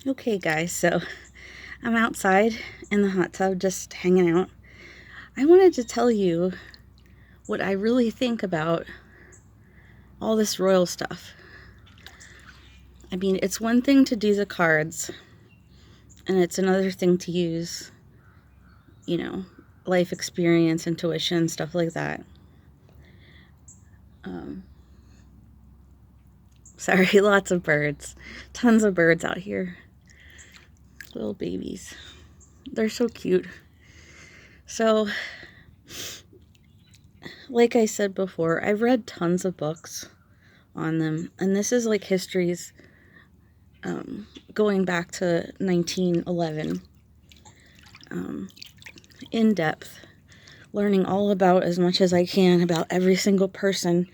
Okay, guys, so I'm outside in the hot tub just hanging out. I wanted to tell you what I really think about all this royal stuff. I mean, it's one thing to do the cards, and it's another thing to use, you know, life experience, intuition, stuff like that. Um, Sorry, lots of birds. Tons of birds out here. Little babies. They're so cute. So, like I said before, I've read tons of books on them, and this is like history's going back to 1911, in depth, learning all about as much as I can about every single person,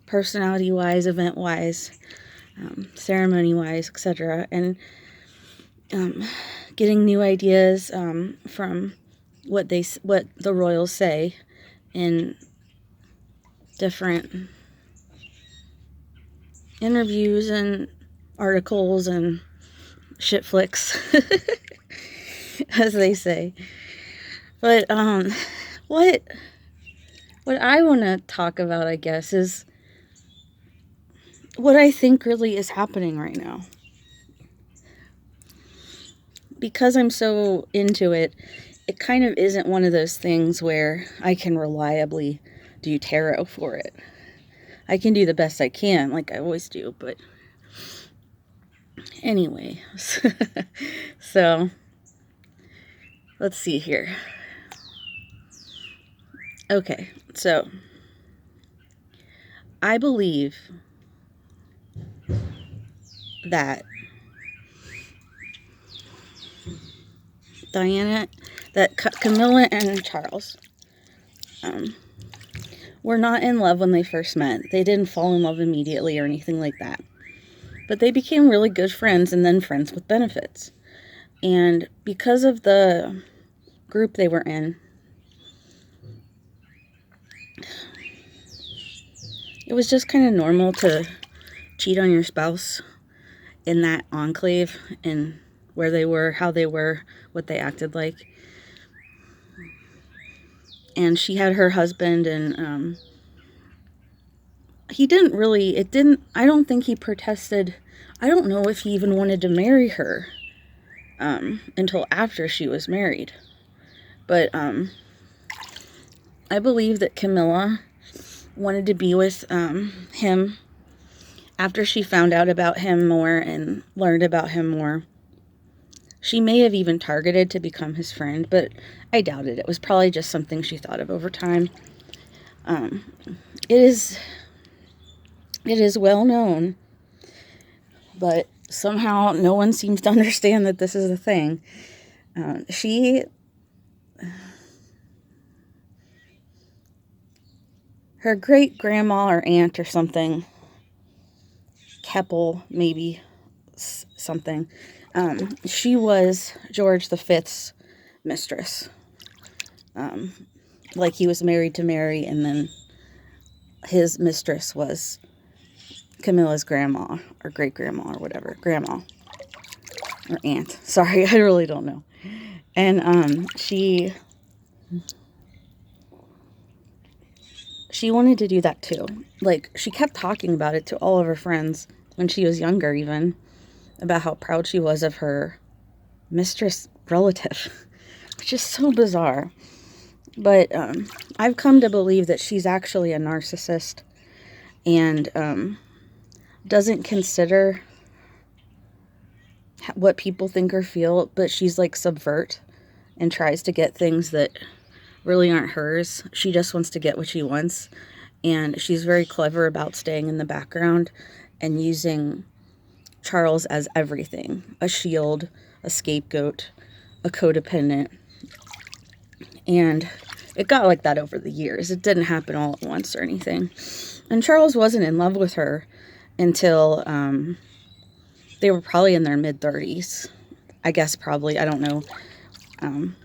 personality wise, event wise, ceremony wise, etc., and getting new ideas from what the royals say in different interviews and articles and shit flicks, as they say. But what I want to talk about, I guess, is what I think really is happening right now. Because I'm so into it, it kind of isn't one of those things where I can reliably do tarot for it. I can do the best I can, like I always do, but anyway. So, let's see here. Okay, so I believe that Camilla and Charles were not in love when they first met. They didn't fall in love immediately or anything like that. But they became really good friends and then friends with benefits. And because of the group they were in, it was just kind of normal to cheat on your spouse in that enclave and where they were, how they were, what they acted like. And she had her husband, and I don't think he protested. I don't know if he even wanted to marry her until after she was married. But I believe that Camilla wanted to be with him after she found out about him more and learned about him more. She may have even targeted to become his friend, but I doubt it. It was probably just something she thought of over time. It is well known, but somehow no one seems to understand that this is a thing. Her great grandma or aunt or something, Keppel maybe, something, she was George V's mistress. Like he was married to Mary, and then his mistress was Camilla's grandma or great grandma or whatever, grandma or aunt. Sorry, I really don't know. And she wanted to do that too. Like, she kept talking about it to all of her friends when she was younger, even about how proud she was of her mistress relative, which is so bizarre. But I've come to believe that she's actually a narcissist and doesn't consider what people think or feel, but she's like subvert and tries to get things that really aren't hers. She just wants to get what she wants, and she's very clever about staying in the background and using Charles as everything: a shield, a scapegoat, a codependent. And it got like that over the years. It didn't happen all at once or anything. And Charles wasn't in love with her until they were probably in their mid-30s. I guess probably. I don't know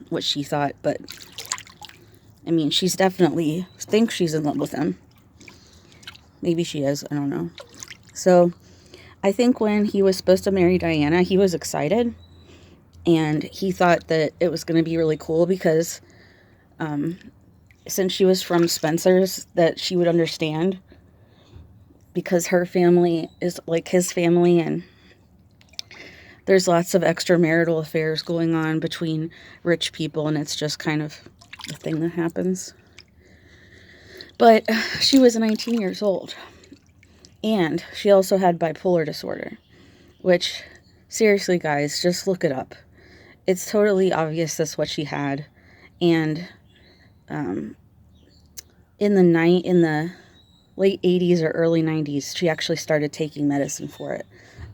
what she thought, but I mean, she's definitely thinks she's in love with him. Maybe she is. I don't know. So I think when he was supposed to marry Diana, he was excited, and he thought that it was going to be really cool because since she was from Spencer's, that she would understand, because her family is like his family, and there's lots of extramarital affairs going on between rich people, and it's just kind of the thing that happens. But she was 19 years old, and she also had bipolar disorder, which, seriously, guys, just look it up. It's totally obvious that's what she had. And in the late 80s or early 90s, she actually started taking medicine for it.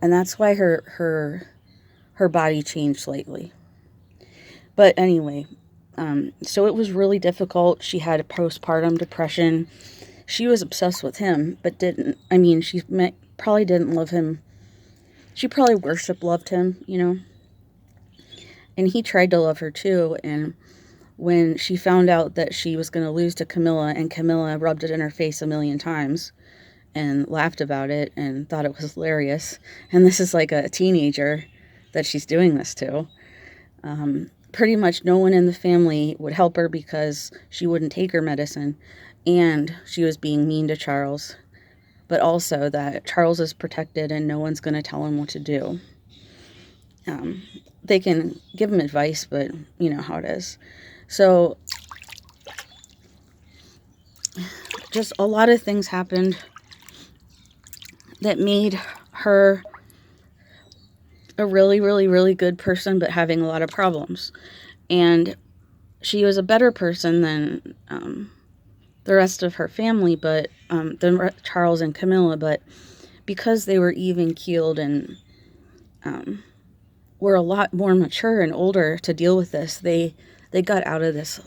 And that's why her body changed slightly. But anyway, so it was really difficult. She had a postpartum depression. She was obsessed with him, but probably didn't love him. She probably loved him, and he tried to love her too. And when she found out that she was going to lose to Camilla, and Camilla rubbed it in her face a million times and laughed about it and thought it was hilarious, and this is like a teenager that she's doing this to, pretty much no one in the family would help her because she wouldn't take her medicine, and she was being mean to Charles, but also that Charles is protected and no one's going to tell him what to do. They can give him advice, but you know how it is. So just a lot of things happened that made her a really, really, really good person, but having a lot of problems. And she was a better person than the rest of her family, but than Charles and Camilla. But because they were even-keeled and were a lot more mature and older to deal with this, they got out of this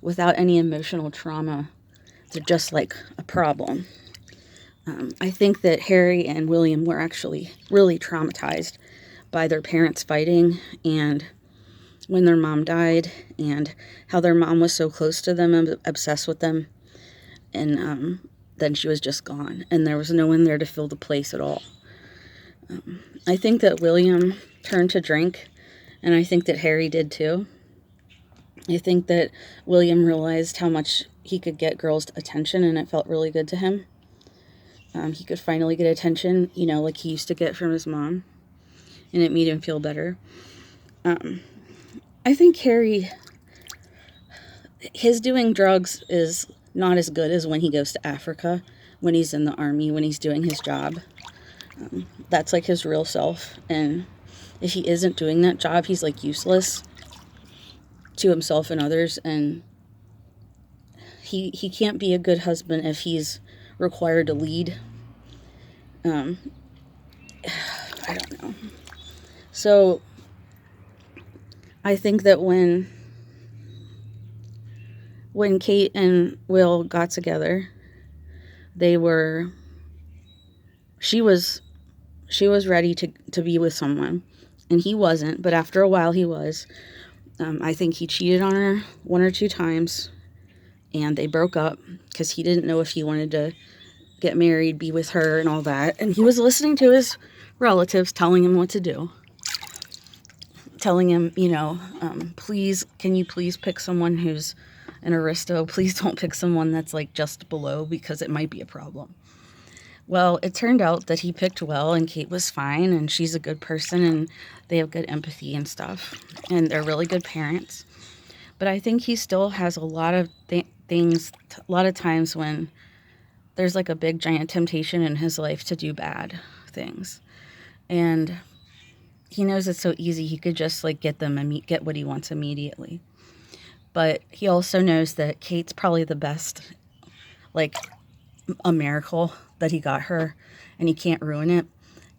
without any emotional trauma. They're just like a problem. I think that Harry and William were actually really traumatized by their parents fighting, and when their mom died, and how their mom was so close to them and obsessed with them, and then she was just gone, and there was no one there to fill the place at all. I think that William turned to drink, and I think that Harry did too. I think that William realized how much he could get girls' attention, and it felt really good to him. He could finally get attention, like he used to get from his mom, and it made him feel better. I think Harry, his doing drugs is not as good as when he goes to Africa, when he's in the army, when he's doing his job. That's like his real self, and if he isn't doing that job, he's like useless to himself and others, and he can't be a good husband if he's required to lead. I don't know. So I think that when Kate and Will got together, she was ready to be with someone, and he wasn't, but after a while he was. I think he cheated on her 1 or 2 times, and they broke up because he didn't know if he wanted to get married, be with her, and all that. And he was listening to his relatives telling him what to do. Telling him, please, can you please pick someone who's an aristo? Please don't pick someone that's like just below, because it might be a problem. Well, it turned out that he picked well, and Kate was fine, and she's a good person, and they have good empathy and stuff, and they're really good parents. But I think he still has a lot of things, a lot of times when there's like a big giant temptation in his life to do bad things. And he knows it's so easy, he could just like get what he wants immediately. But he also knows that Kate's probably the best, like a miracle that he got her, and he can't ruin it.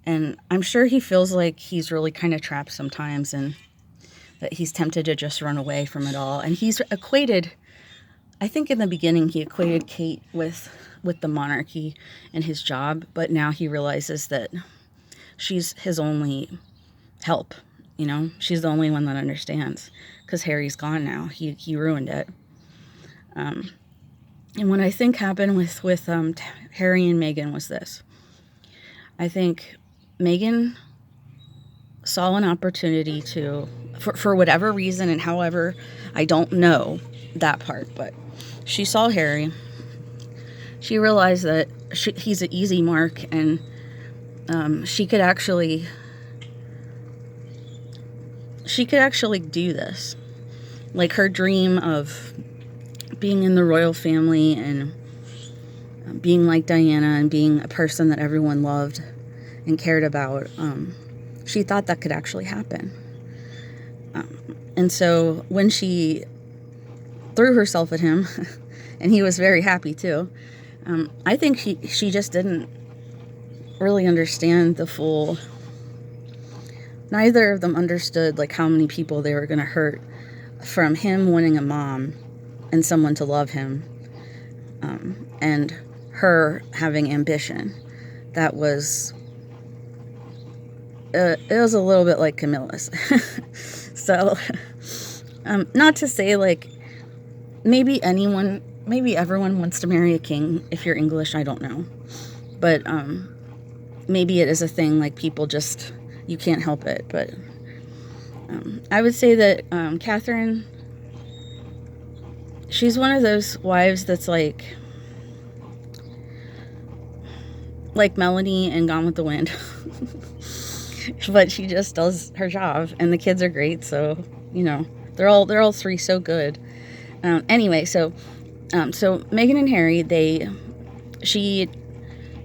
And I'm sure he feels like he's really kind of trapped sometimes, and that he's tempted to just run away from it all. And he's equated, I think in the beginning he equated Kate with the monarchy and his job, but now he realizes that she's his only help. She's the only one that understands, because Harry's gone now. He ruined it. And what I think happened with Harry and Meghan was this. I think Meghan saw an opportunity to, for whatever reason and however, I don't know that part, but she saw Harry. She realized that he's an easy mark, and she could actually do this. Like her dream of being in the royal family and being like Diana and being a person that everyone loved and cared about, she thought that could actually happen. And so when she threw herself at him, and he was very happy too, I think she just didn't really understand the full... Neither of them understood like how many people they were going to hurt from him wanting a mom and someone to love him, and her having ambition. That was... it was a little bit like Camilla's. So, not to say like maybe everyone wants to marry a king. If you're English, I don't know, but maybe it is a thing, like people just, you can't help it. But I would say that Catherine, she's one of those wives that's like Melanie and Gone with the Wind. But she just does her job, and the kids are great, so they're all three so good. Anyway, so Meghan and Harry, she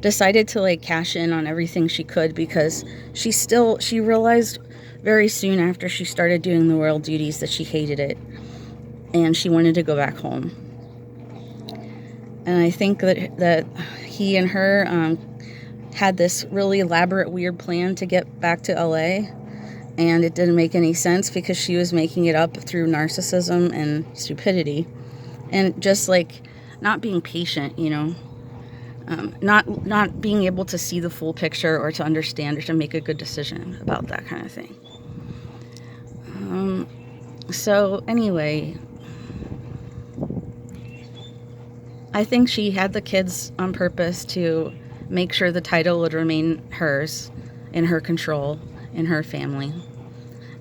decided to like cash in on everything she could, because she realized very soon after she started doing the royal duties that she hated it, and she wanted to go back home. And I think that he and her had this really elaborate, weird plan to get back to LA, and it didn't make any sense because she was making it up through narcissism and stupidity, and just like not being patient, not being able to see the full picture or to understand or to make a good decision about that kind of thing. So anyway, I think she had the kids on purpose to make sure the title would remain hers, in her control, in her family,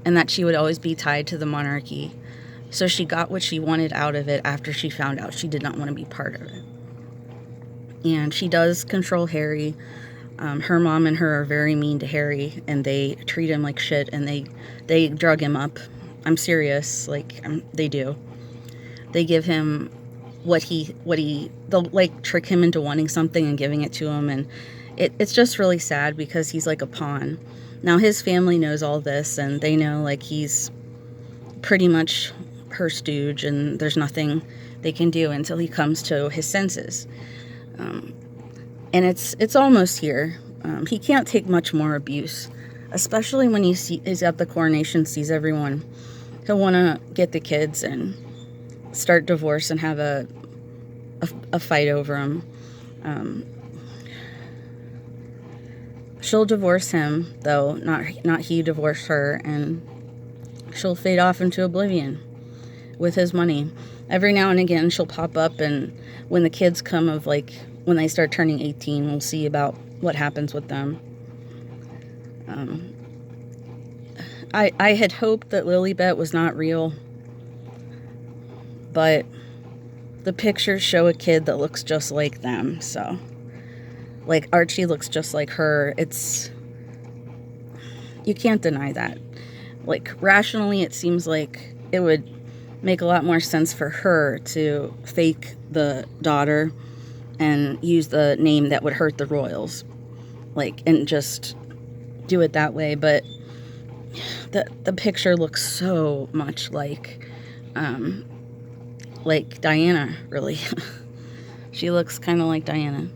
and that she would always be tied to the monarchy. So she got what she wanted out of it after she found out she did not want to be part of it. And she does control Harry. Her mom and her are very mean to Harry, and they treat him like shit, and they drug him up. I'm serious, they do. They give him they'll like trick him into wanting something and giving it to him, and it's just really sad because he's like a pawn. Now his family knows all this, and they know like he's pretty much her stooge, and there's nothing they can do until he comes to his senses. And it's almost here. He can't take much more abuse, especially when he's at the coronation, sees everyone. He'll want to get the kids and start divorce and have a fight over him. She'll divorce him, though, not he divorce her, and she'll fade off into oblivion with his money. Every now and again, she'll pop up, and when the kids come when they start turning 18, we'll see about what happens with them. I had hoped that Lilibet was not real, but the pictures show a kid that looks just like them, so like Archie looks just like her. You can't deny that. Like rationally, it seems like it would make a lot more sense for her to fake the daughter and use the name that would hurt the royals, and just do it that way. But the picture looks so much like Diana, really. She looks kind of like Diana.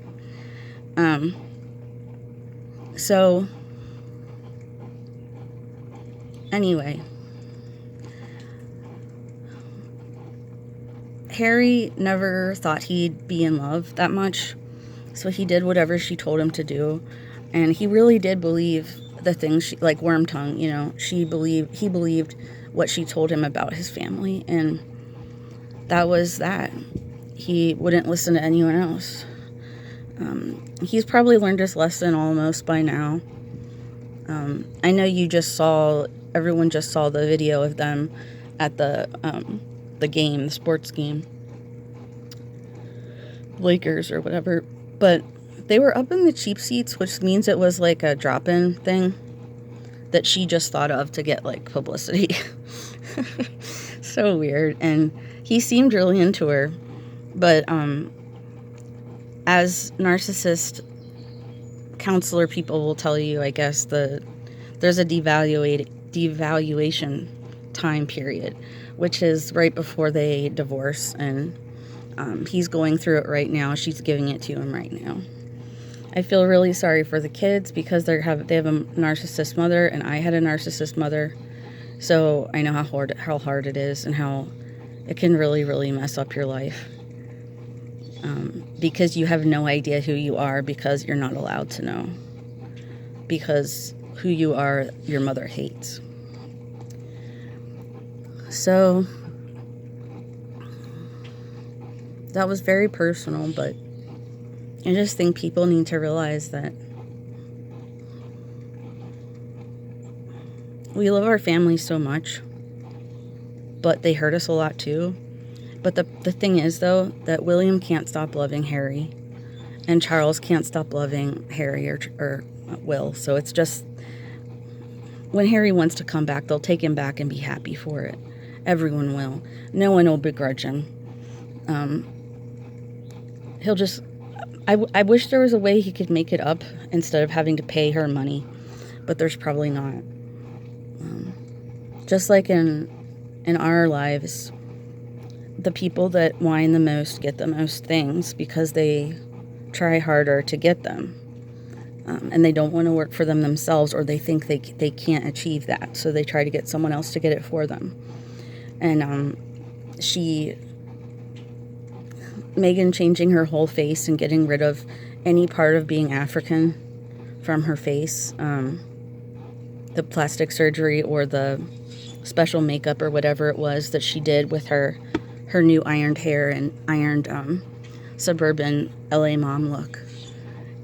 So anyway, Harry never thought he'd be in love that much, so he did whatever she told him to do, and he really did believe the things like Wormtongue, he believed what she told him about his family, and that was that. He wouldn't listen to anyone else. he's probably learned his lesson almost by now. I know everyone just saw the video of them at the game, the sports game, Lakers or whatever, but they were up in the cheap seats, which means it was like a drop-in thing that she just thought of to get like publicity. So weird. And he seemed really into her, but as narcissist counselor people will tell you, I guess there's a devaluation time period, which is right before they divorce, and he's going through it right now. She's giving it to him right now. I feel really sorry for the kids because they have a narcissist mother, and I had a narcissist mother, so I know how hard it is and how it can really, really mess up your life. Because you have no idea who you are because you're not allowed to know. Because who you are, your mother hates. So, that was very personal, but I just think people need to realize that we love our family so much, but they hurt us a lot too. But the thing is, though, that William can't stop loving Harry, and Charles can't stop loving Harry or Will. So it's just, when Harry wants to come back, they'll take him back and be happy for it. Everyone will. No one will begrudge him. He'll just... I wish there was a way he could make it up instead of having to pay her money, but there's probably not. Just like in our lives, the people that whine the most get the most things because they try harder to get them. And they don't want to work for them themselves, or they think they can't achieve that, so they try to get someone else to get it for them. And Meghan changing her whole face and getting rid of any part of being African from her face, the plastic surgery or the special makeup or whatever it was that she did with her new ironed hair and ironed suburban LA mom look.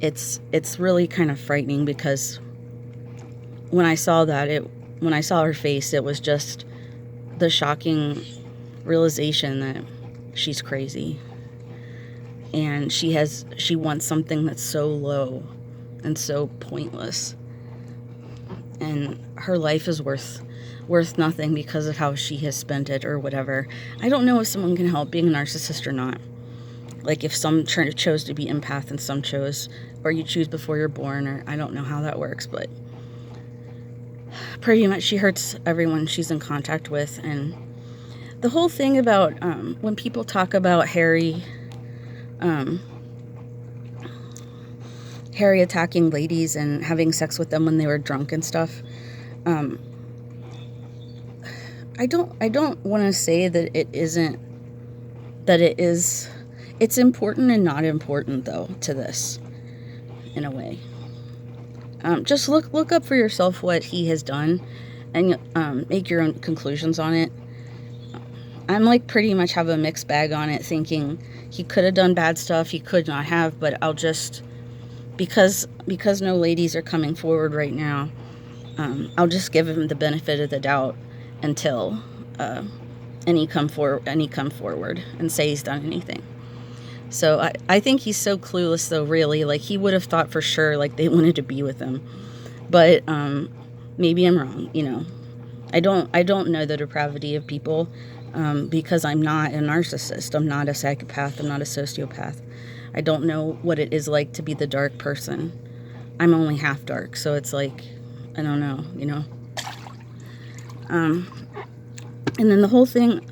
It's really kind of frightening, because when I saw her face, it was just the shocking realization that she's crazy, and she wants something that's so low and so pointless, and her life is worth nothing because of how she has spent it or whatever. I don't know if someone can help being a narcissist or not. Like, if some chose to be empath and some chose, or you choose before you're born, or I don't know how that works, but pretty much she hurts everyone she's in contact with. And the whole thing about when people talk about Harry attacking ladies and having sex with them when they were drunk and stuff, I don't want to say that it isn't, that it is. It's important and not important, though, to this, in a way. Just look up for yourself what he has done, and make your own conclusions on it. I'm like pretty much have a mixed bag on it, thinking he could have done bad stuff, he could not have, but I'll just, because no ladies are coming forward right now, I'll just give him the benefit of the doubt until any come forward and say he's done anything. So I think he's so clueless, though, really. Like, he would have thought for sure, like, they wanted to be with him. But maybe I'm wrong, you know. I don't know the depravity of people, because I'm not a narcissist. I'm not a psychopath. I'm not a sociopath. I don't know what it is like to be the dark person. I'm only half dark, so it's like, I don't know, you know. And then the whole thing,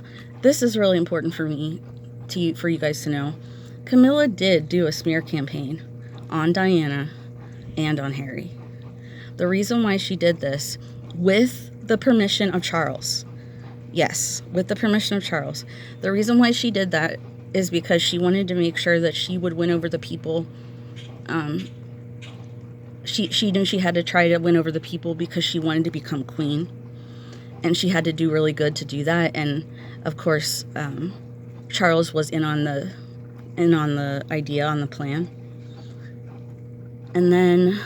this is really important for you guys to know. Camilla did do a smear campaign on Diana and on Harry. The reason why she did this, with the permission of Charles, yes, with the permission of Charles, the reason why she did that is because she wanted to make sure that she would win over the people. She knew she had to try to win over the people because she wanted to become queen, and she had to do really good to do that. And of course, Charles was in on the idea, on the plan. And then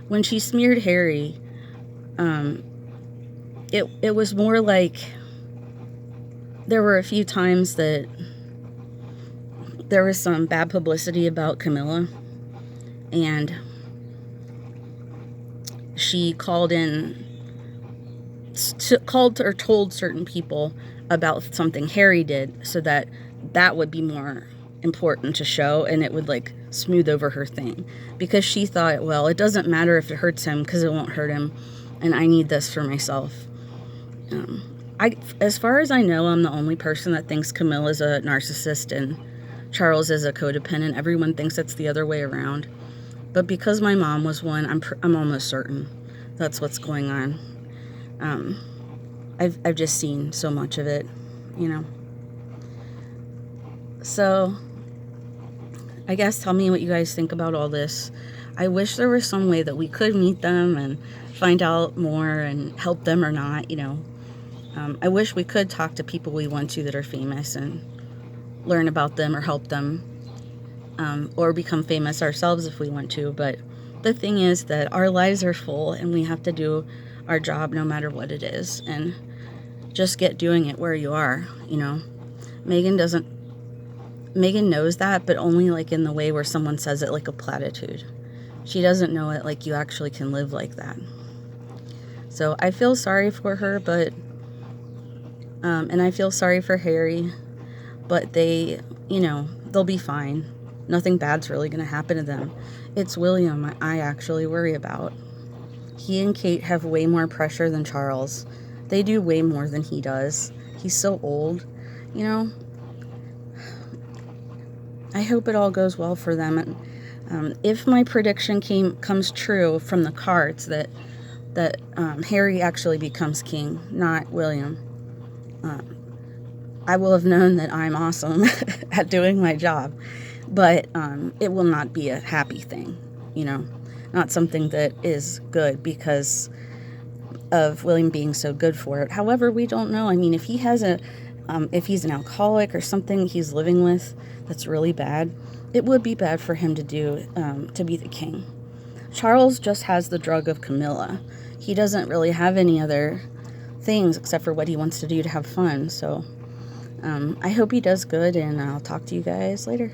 when she smeared Harry, it was more like there were a few times that there was some bad publicity about Camilla, and she called or told certain people about something Harry did so that would be more important to show, and it would like smooth over her thing, because she thought, well, it doesn't matter if it hurts him because it won't hurt him, and I need this for myself. As far as I know, I'm the only person that thinks Camilla's a narcissist and Charles is a codependent. Everyone thinks it's the other way around. But because my mom was one, I'm almost certain that's what's going on. I've just seen so much of it, you know. So I guess tell me what you guys think about all this. I wish there was some way that we could meet them and find out more and help them or not, you know. I wish we could talk to people we want to that are famous and learn about them or help them, or become famous ourselves if we want to. But the thing is that our lives are full and we have to do our job no matter what it is, and just get doing it where you are, you know. Meghan knows that, but only like in the way where someone says it like a platitude. She doesn't know it like you actually can live like that. So I feel sorry for her, but and I feel sorry for Harry, but they, you know, they'll be fine. Nothing bad's really going to happen to them. It's William I actually worry about. He and Kate have way more pressure than Charles. They do way more than he does. He's so old, you know. I hope it all goes well for them. And if my prediction comes true from the cards that Harry actually becomes king, not William, I will have known that I'm awesome at doing my job. But it will not be a happy thing, you know, not something that is good because of William being so good for it. However, we don't know. I mean, if he has if he's an alcoholic or something he's living with that's really bad, it would be bad for him to be the king. Charles just has the drug of Camilla. He doesn't really have any other things except for what he wants to do to have fun. So I hope he does good, and I'll talk to you guys later.